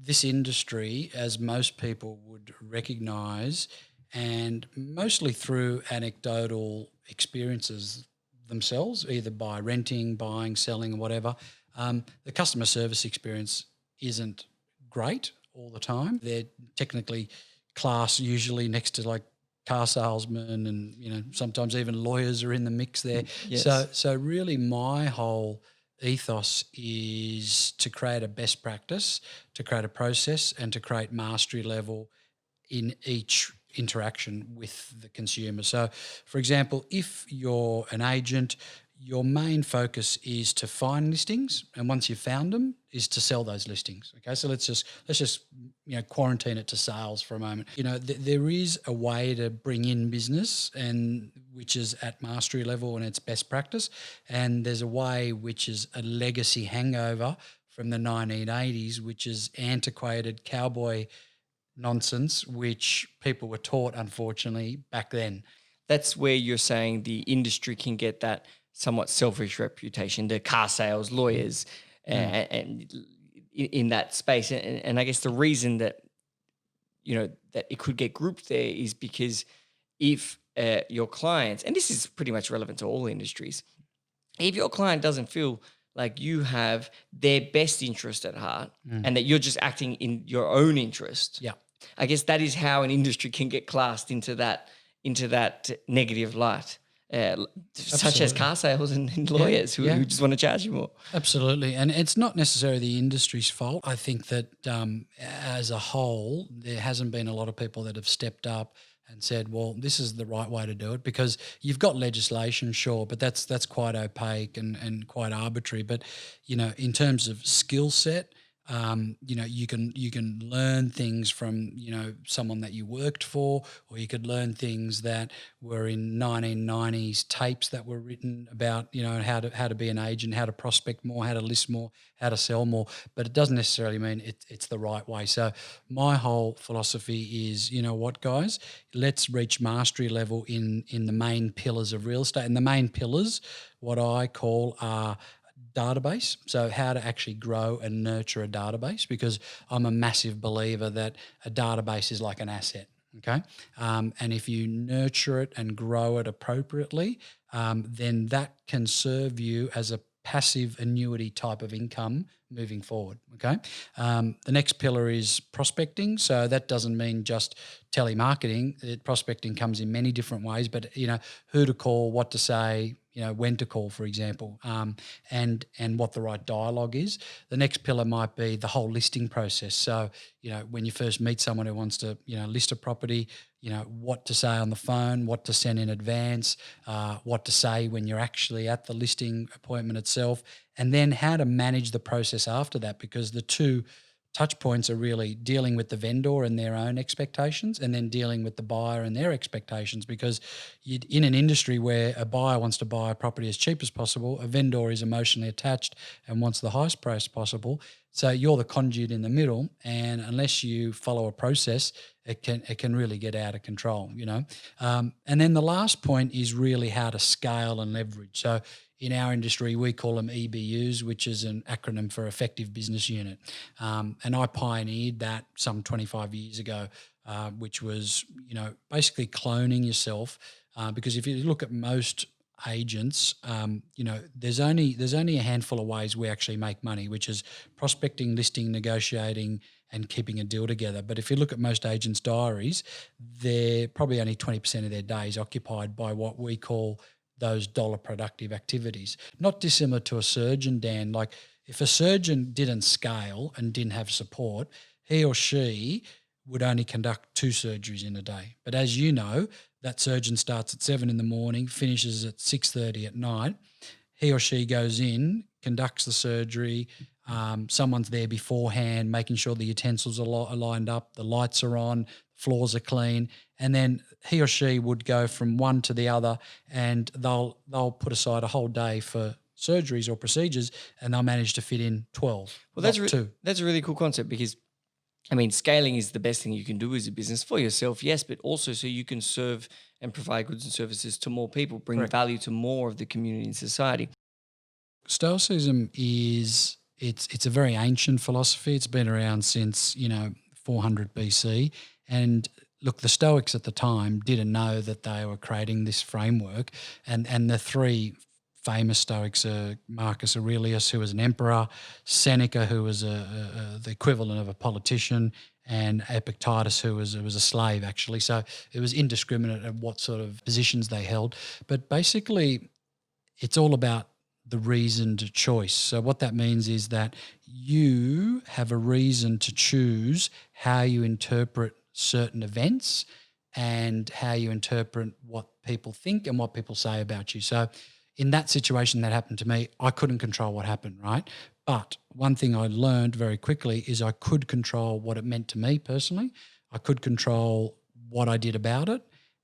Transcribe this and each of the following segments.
this industry, as most people would recognise, and mostly through anecdotal experiences themselves, either by renting, buying, selling, or whatever, the customer service experience isn't great all the time. They're technically class usually next to like car salesmen, and sometimes even lawyers are in the mix there. Yes. So really my whole ethos is to create a best practice, to create a process, and to create mastery level in each interaction with the consumer. So, for example, if you're an agent, your main focus is to find listings, and once you've found them, is to sell those listings. Okay, so let's just quarantine it to sales for a moment. There is a way to bring in business, and which is at mastery level and it's best practice, and there's a way which is a legacy hangover from the 1980s, which is antiquated cowboy nonsense, which people were taught, unfortunately, back then. That's where you're saying the industry can get that somewhat selfish reputation, the car sales lawyers, and in that space. And I guess the reason that, that it could get grouped there is because if your clients, and this is pretty much relevant to all industries, if your client doesn't feel like you have their best interest at heart and that you're just acting in your own interest, Yeah. I guess that is how an industry can get classed into that negative light, such as car sales and lawyers who just want to charge you more. Absolutely. And it's not necessarily the industry's fault. I think that as a whole, there hasn't been a lot of people that have stepped up and said, well, this is the right way to do it, because you've got legislation, sure, but that's quite opaque and quite arbitrary. But, in terms of skill set, you can learn things from someone that you worked for, or you could learn things that were in 1990s tapes that were written about how to be an agent, how to prospect more, how to list more, how to sell more. But it doesn't necessarily mean it's the right way. So my whole philosophy is, what, guys, let's reach mastery level in the main pillars of real estate, and the main pillars, what I call, are database. So how to actually grow and nurture a database, because I'm a massive believer that a database is like an asset. Okay. And if you nurture it and grow it appropriately, then that can serve you as a passive annuity type of income moving forward. Okay. The next pillar is prospecting. So that doesn't mean just telemarketing. Prospecting comes in many different ways, but who to call, what to say, when to call, for example, and what the right dialogue is. The next pillar might be the whole listing process. So, when you first meet someone who wants to, list a property, what to say on the phone, what to send in advance, what to say when you're actually at the listing appointment itself, and then how to manage the process after that, because the two touch points are really dealing with the vendor and their own expectations, and then dealing with the buyer and their expectations, because in an industry where a buyer wants to buy a property as cheap as possible, a vendor is emotionally attached and wants the highest price possible. So you're the conduit in the middle, and unless you follow a process, it can really get out of control, And then the last point is really how to scale and leverage. So in our industry, we call them EBUs, which is an acronym for Effective Business Unit. And I pioneered that some 25 years ago, which was, basically cloning yourself. Because if you look at most agents, there's only a handful of ways we actually make money, which is prospecting, listing, negotiating, and keeping a deal together. But if you look at most agents' diaries, they're probably only 20% of their days occupied by what we call those dollar productive activities. Not dissimilar to a surgeon, Dan. Like, if a surgeon didn't scale and didn't have support, he or she would only conduct 2 surgeries in a day. But as you know, that surgeon starts at 7 in the morning, finishes at 6:30 at night. He or she goes in, conducts the surgery. Someone's there beforehand, making sure the utensils are lined up, the lights are on, floors are clean, and then he or she would go from one to the other, and they'll put aside a whole day for surgeries or procedures, and they'll manage to fit in 12. Well, two. that's a really cool concept, because scaling is the best thing you can do as a business for yourself, yes, but also so you can serve and provide goods and services to more people, bring Correct. value to more of the community and society. Stoicism is it's a very ancient philosophy. It's been around since 400 BC, and look, the Stoics at the time didn't know that they were creating this framework, and the three famous Stoics are Marcus Aurelius, who was an emperor, Seneca, who was the equivalent of a politician, and Epictetus, who was a slave, actually. So it was indiscriminate of what sort of positions they held. But basically, it's all about the reasoned choice. So what that means is that you have a reason to choose how you interpret certain events and how you interpret what people think and what people say about you. So in that situation that happened to me, I couldn't control what happened, right? But one thing I learned very quickly is I could control what it meant to me personally. I could control what I did about it,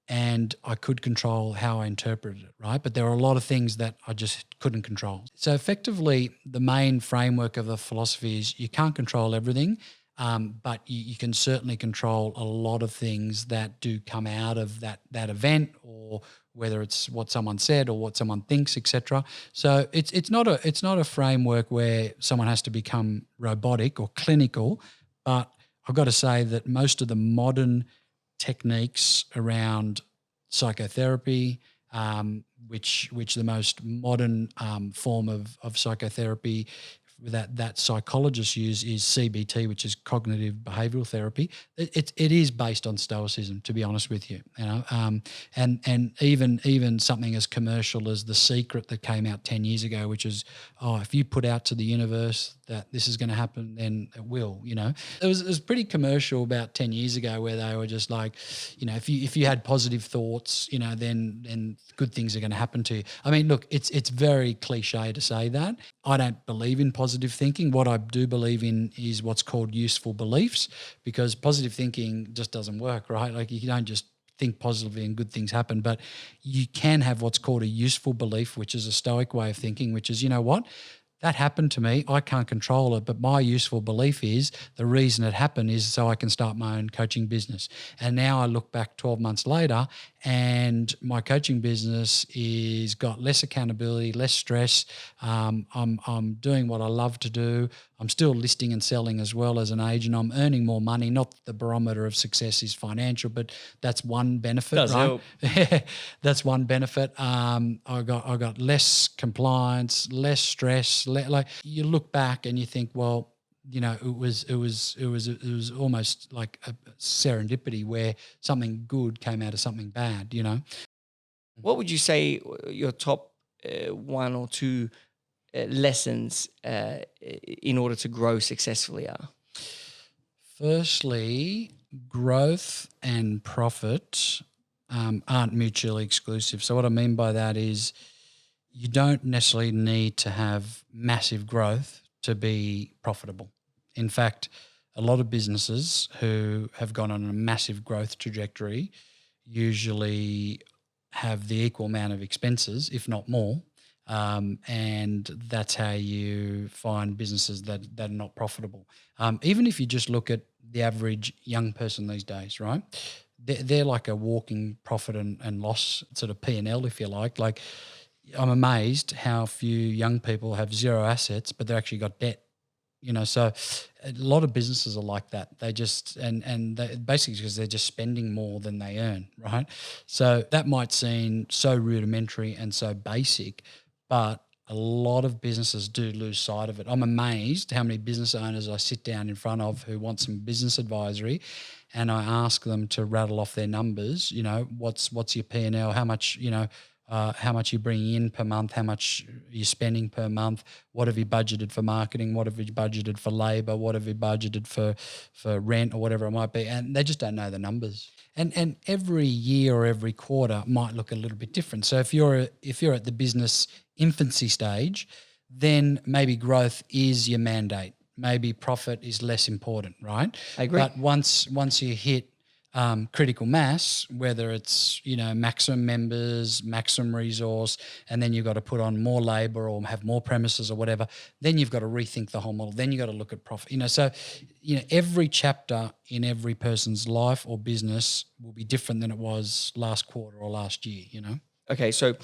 and I could control how I interpreted it, right? But there are a lot of things that I just couldn't control. So effectively, the main framework of the philosophy is you can't control everything, but you can certainly control a lot of things that do come out of that event, or whether it's what someone said or what someone thinks, etc. So it's not a framework where someone has to become robotic or clinical, but I've got to say that most of the modern techniques around psychotherapy, which the most modern form of psychotherapy that psychologists use is CBT, which is cognitive behavioral therapy. It is based on Stoicism, to be honest with you. And even something as commercial as The Secret that came out 10 years ago, which is, if you put out to the universe that this is going to happen, then it will. It was pretty commercial about 10 years ago, where they were just like, if you had positive thoughts, then good things are going to happen to you. I mean, look, it's very cliche to say that. I don't believe in positive thinking. What I do believe in is what's called useful beliefs, because positive thinking just doesn't work, right? Like, you don't just think positively and good things happen, but you can have what's called a useful belief, which is a Stoic way of thinking, which is, what? That happened to me. I can't control it, but my useful belief is the reason it happened is so I can start my own coaching business. And now I look back 12 months later, and my coaching business is got less accountability, less stress. I'm doing what I love to do. I'm still listing and selling as well as an agent. I'm earning more money. Not that the barometer of success is financial, but that's one benefit. Does right? help. That's one benefit. I got less compliance, less stress. Like, you look back and you think, well, it was almost like a serendipity where something good came out of something bad. What would you say your top one or two lessons in order to grow successfully are? Firstly, growth and profit aren't mutually exclusive. So what I mean by that is, you don't necessarily need to have massive growth to be profitable. In fact, a lot of businesses who have gone on a massive growth trajectory usually have the equal amount of expenses, if not more. And that's how you find businesses that are not profitable. Even if you just look at the average young person these days, right? They're like a walking profit and loss sort of P&L, if you like. Like, I'm amazed how few young people have zero assets, but they've actually got debt. So a lot of businesses are like that. They just and they, basically because they're just spending more than they earn, right? So that might seem so rudimentary and so basic, but a lot of businesses do lose sight of it. I'm amazed how many business owners I sit down in front of who want some business advisory, and I ask them to rattle off their numbers. What's your P&L? How much how much you're bringing in per month, how much you're spending per month, what have you budgeted for marketing, what have you budgeted for labour, what have you budgeted for rent or whatever it might be, and they just don't know the numbers. And every year or every quarter might look a little bit different. So if you're at the business infancy stage, then maybe growth is your mandate. Maybe profit is less important, right? I agree. But once you hit critical mass, whether it's maximum members, maximum resource, and then you've got to put on more labour or have more premises or whatever, then you've got to rethink the whole model. Then you've got to look at profit. So every chapter in every person's life or business will be different than it was last quarter or last year. Okay, so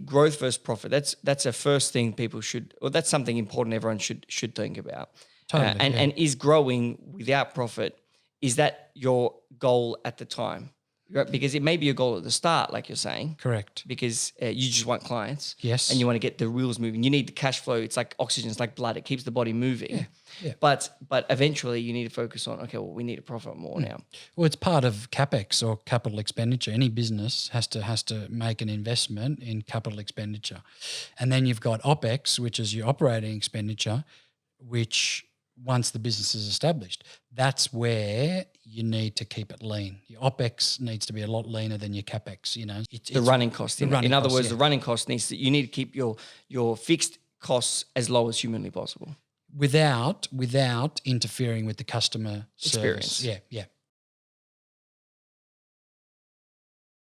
growth versus profit. That's a first thing people should, or that's something important everyone should think about. Totally, And is growing without profit, is that your goal at the time? Right? Because it may be your goal at the start, like you're saying. Correct. Because you just want clients. Yes. And you want to get the wheels moving. You need the cash flow. It's like oxygen. It's like blood. It keeps the body moving. Yeah. But eventually you need to focus on, okay, well, we need to profit more now. Well, it's part of CapEx or capital expenditure. Any business has to make an investment in capital expenditure. And then you've got OpEx, which is your operating expenditure, which once the business is established, that's where you need to keep it lean. Your OpEx needs to be a lot leaner than your CapEx, It's the running cost. In other words, the running cost you need to keep your fixed costs as low as humanly possible. Without interfering with the customer experience. service. Yeah.